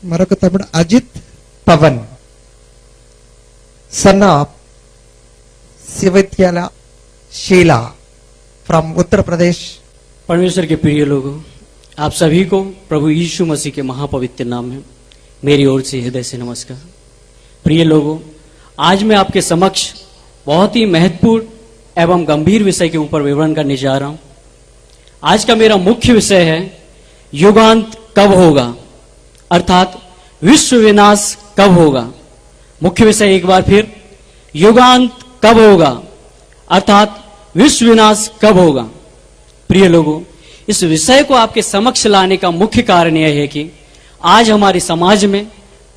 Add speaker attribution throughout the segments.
Speaker 1: మరొక తమ్ముడు Ajit Pavan son of शिवत्याला शीला फ्रॉम उत्तर प्रदेश।
Speaker 2: परमेश्वर के प्रिय लोगों, आप सभी को प्रभु यीशु मसीह के महापवित्र नाम में मेरी ओर से हृदय से नमस्कार। प्रिय लोगों, आज मैं आपके समक्ष बहुत ही महत्वपूर्ण एवं गंभीर विषय के ऊपर विवरण करने जा रहा हूं। आज का मेरा मुख्य विषय है युगांत कब होगा, अर्थात विश्व विनाश कब होगा। मुख्य विषय एक बार फिर, युगांत कब होगा अर्थात विश्व विनाश कब होगा। प्रिय लोगों, इस विषय को आपके समक्ष लाने का मुख्य कारण यह है कि आज हमारे समाज में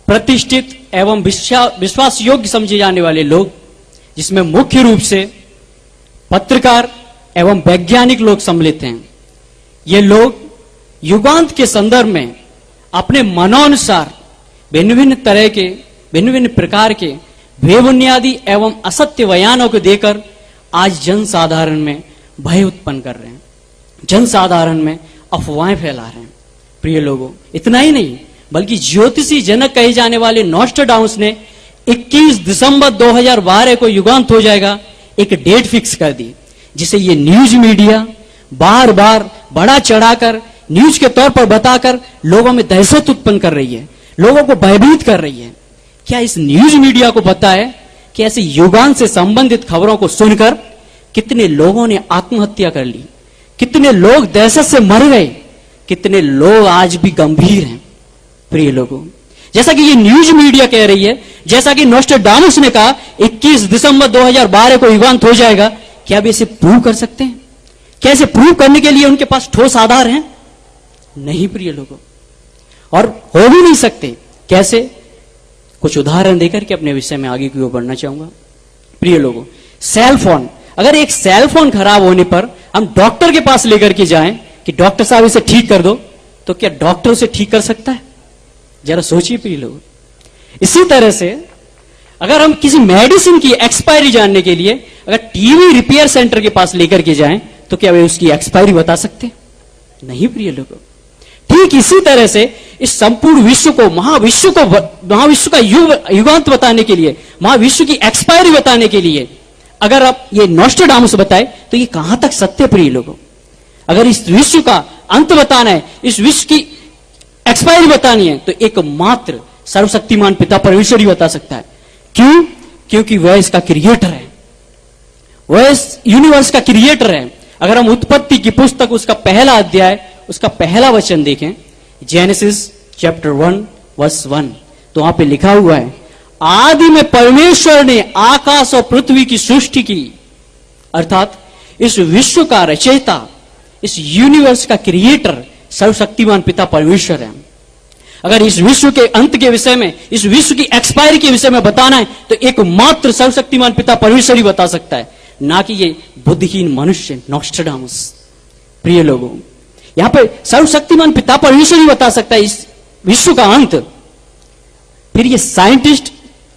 Speaker 2: प्रतिष्ठित एवं विश्वास योग्य समझे जाने वाले लोग, जिसमें मुख्य रूप से पत्रकार एवं वैज्ञानिक लोग सम्मिलित हैं, ये लोग युगांत के संदर्भ में अपने मनोनुसार भिन्न भिन्न तरह के भिन्न भिन्न प्रकार के बेबुनियादी एवं असत्य बयानों को देकर आज जनसाधारण में भय उत्पन्न कर रहे हैं, जनसाधारण में अफवाहें फैला रहे हैं। प्रिय लोगों, इतना ही नहीं बल्कि ज्योतिषी जनक कहे जाने वाले नॉस्ट्राडामस ने 21 दिसंबर 2012 को युगांत हो जाएगा एक डेट फिक्स कर दी, जिसे ये न्यूज मीडिया बार बार बढ़ा चढ़ाकर न्यूज के तौर पर बताकर लोगों में दहशत उत्पन्न कर रही है, लोगों को भयभीत कर रही है। क्या इस न्यूज मीडिया को पता है कि ऐसे युगांत से संबंधित खबरों को सुनकर कितने लोगों ने आत्महत्या कर ली, कितने लोग दहशत से मर गए, कितने लोग आज भी गंभीर हैं। प्रिय लोगों, जैसा कि ये न्यूज मीडिया कह रही है, जैसा कि नॉस्ट्राडामस ने कहा 21 दिसंबर 2012 को युगांत हो जाएगा, क्या वे इसे प्रूव कर सकते हैं? क्या इसे प्रूव करने के लिए उनके पास ठोस आधार हैं? नहीं प्रिय लोगों, और हो भी नहीं सकते। कैसे? कुछ उदाहरण देकर के अपने विषय में आगे की ओर बढ़ना चाहूंगा। प्रिय लोगों, सेल फोन, अगर एक सेल फोन खराब होने पर हम डॉक्टर के पास लेकर के जाएं कि डॉक्टर साहब इसे ठीक कर दो, तो क्या डॉक्टर उसे ठीक कर सकता है? जरा सोचिए प्रिय लोगों। इसी तरह से अगर हम किसी मेडिसिन की एक्सपायरी जानने के लिए अगर टीवी रिपेयर सेंटर के पास लेकर के जाएं, तो क्या वे उसकी एक्सपायरी बता सकते? नहीं प्रिय लोगों। ठीक इसी तरह से इस संपूर्ण विश्व को महाविश्व का युगांत बताने के लिए, महाविश्व की एक्सपायरी बताने के लिए अगर आप ये नॉस्ट्राडामस बताए, तो ये कहां तक सत्य प्रिय लोगों? अगर इस विश्व का अंत बताना है, इस विश्व की एक्सपायरी बतानी है, तो एकमात्र सर्वशक्तिमान पिता परमेश्वर ही बता सकता है। क्यों? क्योंकि वह इसका क्रिएटर है, वह इस यूनिवर्स का क्रिएटर है। अगर हम उत्पत्ति की पुस्तक उसका पहला अध्याय उसका पहला वचन देखें, जेनेसिस चैप्टर 1 वर्स 1, तो वहां पे लिखा हुआ है, आदि में परमेश्वर ने आकाश और पृथ्वी की सृष्टि की, अर्थात इस विश्व का रचयिता, इस यूनिवर्स का क्रिएटर सर्वशक्तिमान पिता परमेश्वर है। अगर इस विश्व के अंत के विषय में, इस विश्व की एक्सपायरी के विषय में बताना है, तो एकमात्र सर्वशक्तिमान पिता परमेश्वर ही बता सकता है, ना कि ये बुद्धिहीन मनुष्य नॉस्ट्राडामस। प्रिय लोगों, यहां पर सर्वशक्तिमान पिता परमेश्वर ही बता सकता है इस विश्व का अंत। फिर ये साइंटिस्ट,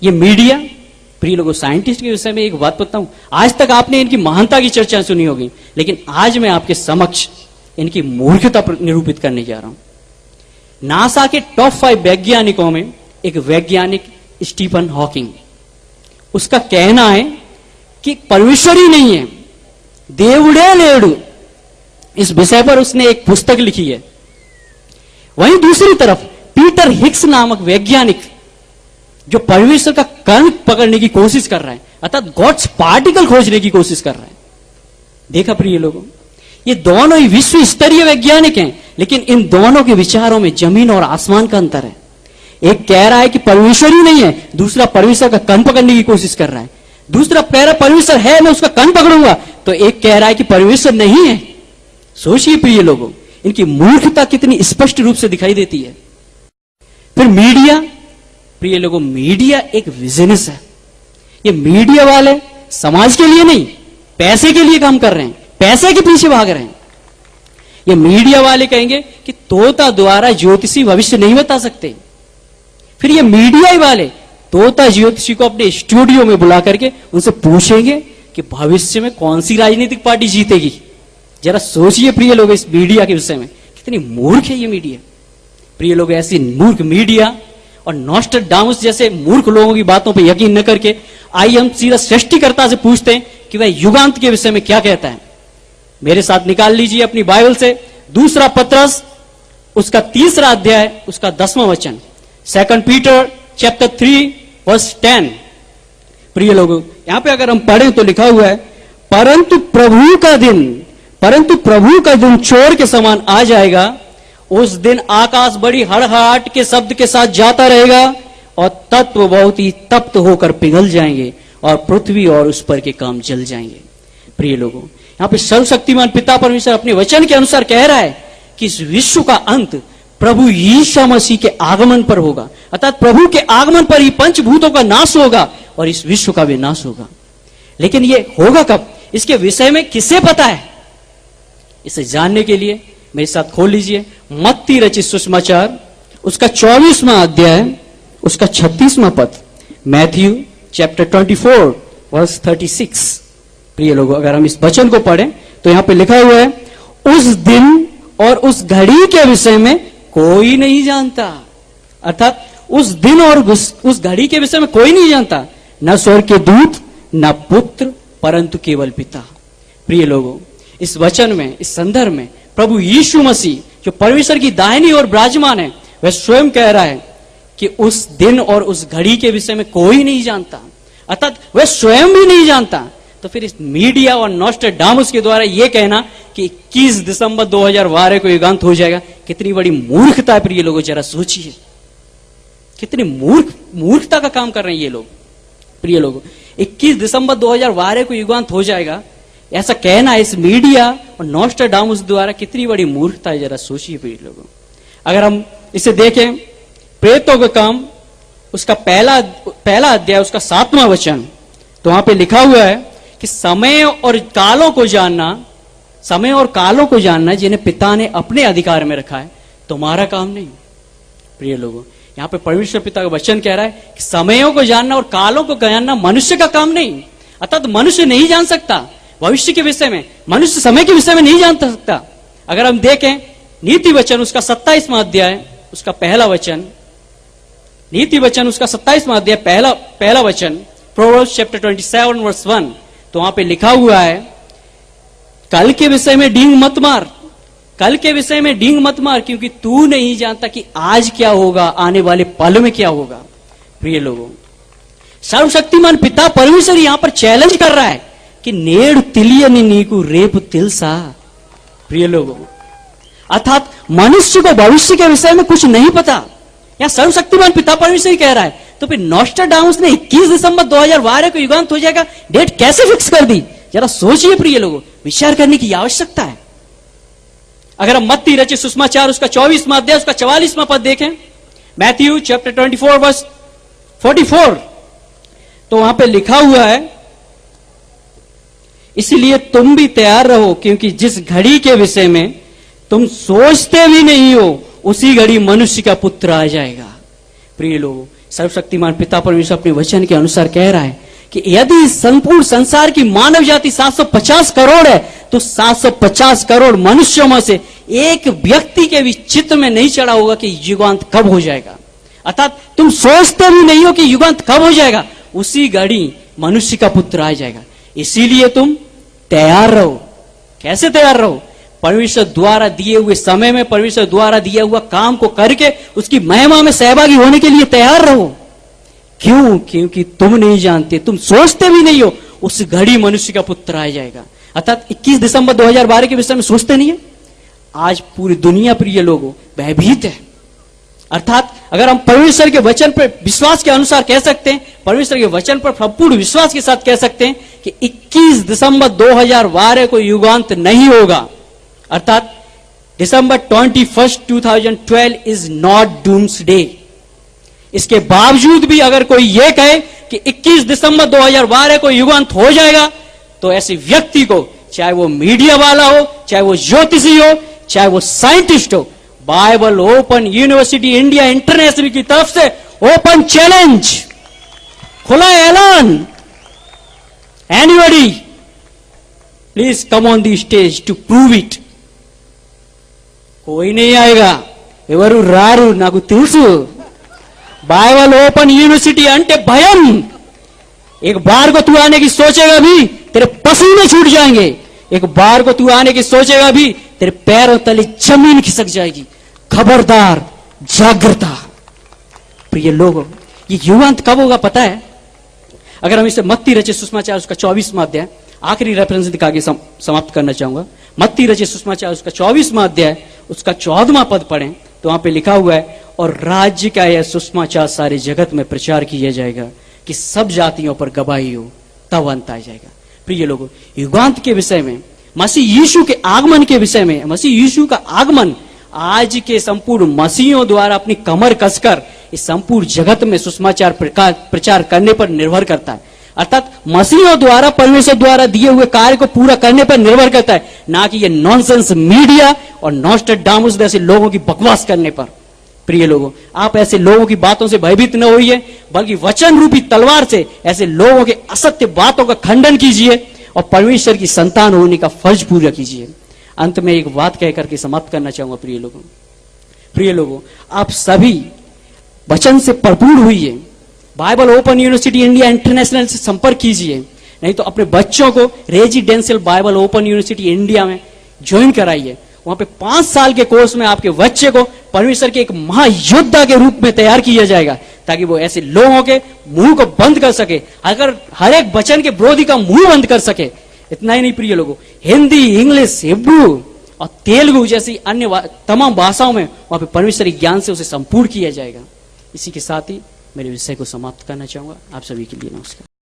Speaker 2: ये मीडिया, प्रिय लोगों, साइंटिस्ट के विषय में एक बात बताऊं, आज तक आपने इनकी महानता की चर्चा सुनी होगी, लेकिन आज मैं आपके समक्ष इनकी मूर्खता निरूपित करने जा रहा हूं। नासा के टॉप 5 वैज्ञानिकों में एक वैज्ञानिक स्टीफन हॉकिंग, उसका कहना है कि परमेश्वर ही नहीं है, దేవుడే లేడు। इस विषय पर उसने एक पुस्तक लिखी है। वहीं दूसरी तरफ पीटर हिग्स नामक वैज्ञानिक, जो परमेश्वर का कण पकड़ने की कोशिश कर रहा है, अर्थात गॉड्स पार्टिकल खोजने की कोशिश कर रहा है। देखा प्रिय लोगों, ये दोनों ही विश्व स्तरीय वैज्ञानिक हैं, लेकिन इन दोनों के विचारों में जमीन और आसमान का अंतर है। एक कह रहा है कि परमेश्वर ही नहीं है, दूसरा परमेश्वर का कण पकड़ने की कोशिश कर रहा है। दूसरा कह रहा है परमेश्वर है, मैं उसका कण पकड़ूंगा, तो एक कह रहा है कि परमेश्वर नहीं है। सोचिए प्रिय लोगों, इनकी मूर्खता कितनी स्पष्ट रूप से दिखाई देती है। फिर मीडिया, प्रिय लोगों, मीडिया एक बिजनेस है। ये मीडिया वाले समाज के लिए नहीं, पैसे के लिए काम कर रहे हैं, पैसे के पीछे भाग रहे हैं। ये मीडिया वाले कहेंगे कि तोता द्वारा ज्योतिषी भविष्य नहीं बता सकते। फिर ये मीडिया वाले तोता ज्योतिषी को अपने स्टूडियो में बुला करके उनसे पूछेंगे कि भविष्य में कौन सी राजनीतिक पार्टी जीतेगी। जरा सोचिए प्रिय लोग, इस मीडिया के विषय में कितनी मूर्ख है ये मीडिया। प्रिय लोग, ऐसी मूर्ख मीडिया और नॉस्ट्राडामस जैसे मूर्ख लोगों की बातों पर यकीन न करके आइए हम सीधा सृष्टिकर्ता से पूछते हैं कि वह युगांत के विषय में क्या कहता है। मेरे साथ निकाल लीजिए अपनी बाइबल से दूसरा पत्रस उसका 3 अध्याय उसका 10वां वचन, 2 पीटर चैप्टर 3 वर्स 10। प्रिय लोगों, यहां पे अगर हम पढ़ें तो लिखा हुआ है, परंतु प्रभु का दिन चोर के समान आ जाएगा। उस दिन आकाश बड़ी हड़हड़ाहट के शब्द के साथ जाता रहेगा और तत्व बहुत ही तप्त होकर पिघल जाएंगे और पृथ्वी और उस पर के काम जल जाएंगे। प्रिय लोगों, यहां पे सर्वशक्तिमान पिता परमेश्वर अपने वचन के अनुसार कह रहा है कि इस विश्व का अंत प्रभु यीशु मसीह के आगमन पर होगा, अर्थात प्रभु के आगमन पर ही पंचभूतों का नाश होगा और इस विश्व का भी नाश होगा। लेकिन यह होगा कब, इसके विषय में किसे पता है? इसे जानने के लिए मेरे साथ खोल लीजिए मत्ती रचित सुसमाचार उसका 24वां अध्याय उसका 36वां पद, मैथ्यू चैप्टर 24 वर्स 36। प्रिय लोगों, अगर हम इस वचन को पढ़ें तो यहां पे लिखा हुआ है, उस दिन और उस घड़ी के विषय में कोई नहीं जानता। अर्थात उस दिन और उस घड़ी के विषय में कोई नहीं जानता, न स्वर्ग के दूत न पुत्र परंतु केवल पिता। प्रिय लोगों, इस वचन में, इस संदर्भ में प्रभु यीशु मसीह जो परमेश्वर की दाहिनी ओर विराजमान है, वह स्वयं कह रहा है कि उस दिन और उस घड़ी के विषय में कोई नहीं जानता, अर्थात वह स्वयं भी नहीं जानता। तो फिर इस मीडिया और नॉस्ट्राडामस के द्वारा यह कहना कि 21 दिसंबर 2012 को युगांत हो जाएगा, कितनी बड़ी मूर्खता है। प्रिय लोगों, जरा सोचिए कितनी मूर्खता का काम कर रहे हैं ये लोग। प्रिय लोगों, 21 दिसंबर 2012 को युगांत हो जाएगा, ऐसा कहना इस मीडिया और नॉस्ट्राडामस द्वारा कितनी बड़ी मूर्खता है, जरा सोचिए। प्रिय लोगों, अगर हम इसे देखें प्रेतों का काम उसका पहला अध्याय उसका 7वां वचन, तो वहां पे लिखा हुआ है कि समय और कालों को जानना जिन्हें पिता ने अपने अधिकार में रखा है, तुम्हारा काम नहीं। प्रिय लोगों, यहां पे परमेश्वर पिता का वचन कह रहा है कि समयों को जानना और कालों को जानना मनुष्य का काम नहीं, अर्थात मनुष्य नहीं जान सकता भविष्य के विषय में, मनुष्य समय के विषय में नहीं जान सकता। अगर हम देखें नीति वचन उसका 27वां अध्याय उसका पहला वचन, नीति वचन उसका 27वां अध्याय पहला वचन, प्रोवर्ब्स चैप्टर 27 वर्स 1, तो वहां पे लिखा हुआ है, कल के विषय में डींग मत मार, कल के विषय में डींग मत मार, क्योंकि तू नहीं जानता कि आज क्या होगा, आने वाले पल में क्या होगा। प्रिय लोगों, सर्वशक्तिमान पिता परमेश्वर यहां पर चैलेंज कर रहा है कि नेड़ तिलियनि नीकु रेप तिलसा। प्रिय लोगों, अर्थात मनुष्य को भविष्य के विषय में कुछ नहीं पता, यहां सर्वशक्तिमान पिता परमेश्वर ही कह रहा है। तो फिर नॉस्ट्राडामस ने 21 दिसंबर 2012 को युगांत हो जाएगा डेट कैसे फिक्स कर दी? जरा सोचिए प्रिय लोगों, विचार करने की आवश्यकता है। अगर हम मत्ती रचित सुसमाचार उसका 24वां अध्याय उसका 44वां पद देखें, मैथ्यू चैप्टर 24 वर्स 44, तो वहां पे लिखा हुआ है, इसलिए तुम भी तैयार रहो, क्योंकि जिस घड़ी के विषय में तुम सोचते भी नहीं हो उसी घड़ी मनुष्य का पुत्र आ जाएगा। प्रिय लोगों, सर्वशक्तिमान पिता परमेश्वर अपने वचन के अनुसार कह रहा है कि यदि संपूर्ण संसार की मानव जाति 750 करोड़ है, तो 750 करोड़ मनुष्यों में से एक व्यक्ति के भी चित्त में नहीं चढ़ा होगा कि युगांत कब हो जाएगा, अर्थात तुम सोचते भी नहीं हो कि युगांत कब हो जाएगा, उसी घड़ी मनुष्य का पुत्र आ जाएगा। इसीलिए तुम तैयार रहो। कैसे तैयार रहो? परमेश्वर द्वारा दिए हुए समय में, परमेश्वर द्वारा दिया हुआ काम को करके उसकी महिमा में सहभागी होने के लिए तैयार रहो। क्यों? क्योंकि तुम नहीं जानते, तुम सोचते भी नहीं हो उस घड़ी मनुष्य का पुत्र आ जाएगा। अर्थात 21 दिसंबर 2012 के विषय में सोचते नहीं है। आज पूरी दुनिया प्रिय लोगों भयभीत है। अर्थात अगर हम परमेश्वर के वचन पर विश्वास के अनुसार कह सकते हैं, परमेश्वर के वचन पर पूर्ण विश्वास के साथ कह सकते हैं कि 21 दिसंबर 2012 को युगांत नहीं होगा, अर्थात दिसंबर 21, 2012 इज नॉट डूम्सडे। इसके बावजूद भी अगर कोई यह कहे कि 21 दिसंबर 2012 को युगांत हो जाएगा, तो ऐसे व्यक्ति को, चाहे वो मीडिया वाला हो, चाहे वो ज्योतिषी हो, चाहे वो साइंटिस्ट हो, bible open university India international की तरफ से ओपन चैलेंज, खुला ऐलान, anybody please come on the stage to prove it. कोई नहीं आएगा, ఎవరు రారు నాకు తెలుసు बाइबल ओपन यूनिवर्सिटी अंटे भयम एक बार को तू आने की सोचेगा भी तेरे पसीने छूट जाएंगे एक बार को तू आने की सोचेगा भी तेरे पैरों तले जमीन खिसक जाएगी खबरदार जागृता प्रिय लोगों ये युगांत कब होगा पता है अगर हम इसे मत्ती रचित सुसमाचार उसका 24वां अध्याय आखिरी रेफरेंस दिखा के समाप्त करना चाहूंगा मत्ती रचित सुसमाचार उसका 24वां अध्याय उसका 14वां पद पढ़ें तो वहां पे लिखा हुआ है और राज्य का यह सुसमाचार सारे जगत में प्रचार किया जाएगा कि सब जातियों पर गवाही हो तब अंत आ जाएगा प्रिय लोगों युगांत के विषय में मसीह यीशु के आगमन के विषय में मसीह यीशु का आगमन आज के संपूर्ण मसीहों द्वारा अपनी कमर कसकर इस संपूर्ण जगत में सुसमाचार प्रचार करने पर निर्भर करता है अर्थात मसीहों द्वारा परमेश्वर द्वारा दिए हुए कार्य को पूरा करने पर निर्भर करता है ना कि ये नॉनसेंस मीडिया और नॉस्ट्रेडामस जैसे लोगों की बकवास करने पर प्रिय लोगों आप ऐसे लोगों की बातों से भयभीत न होइए बल्कि वचन रूपी तलवार से ऐसे लोगों के असत्य बातों का खंडन कीजिए और परमेश्वर की संतान होने का फर्ज पूरा कीजिए अंत में एक बात कह करके समाप्त करना चाहूंगा प्रिय लोगों आप सभी वचन से भरपूर हुइए Bible open university India international से संपर्क कीजिए नहीं तो अपने बच्चों को residential Bible open university India में ज्वाइन कराइए वहां पे 5 साल के कोर्स में आपके बच्चे को परमेश्वर के एक महायोद्धा के रूप में तैयार किया जाएगा ताकि वो ऐसे लोगों के मुंह को बंद कर सके अगर हर एक वचन के विरोधी का मुंह बंद कर सके इतना ही नहीं प्रिय लोगों हिंदी इंग्लिश हिब्रू और तेलुगु जैसी अन्य तमाम भाषाओं में वहां पे परमेश्वरी ज्ञान से उसे संपूर्ण किया जाएगा इसी के साथ ही मेरे विषय को समाप्त करना चाहूंगा आप सभी के लिए नमस्कार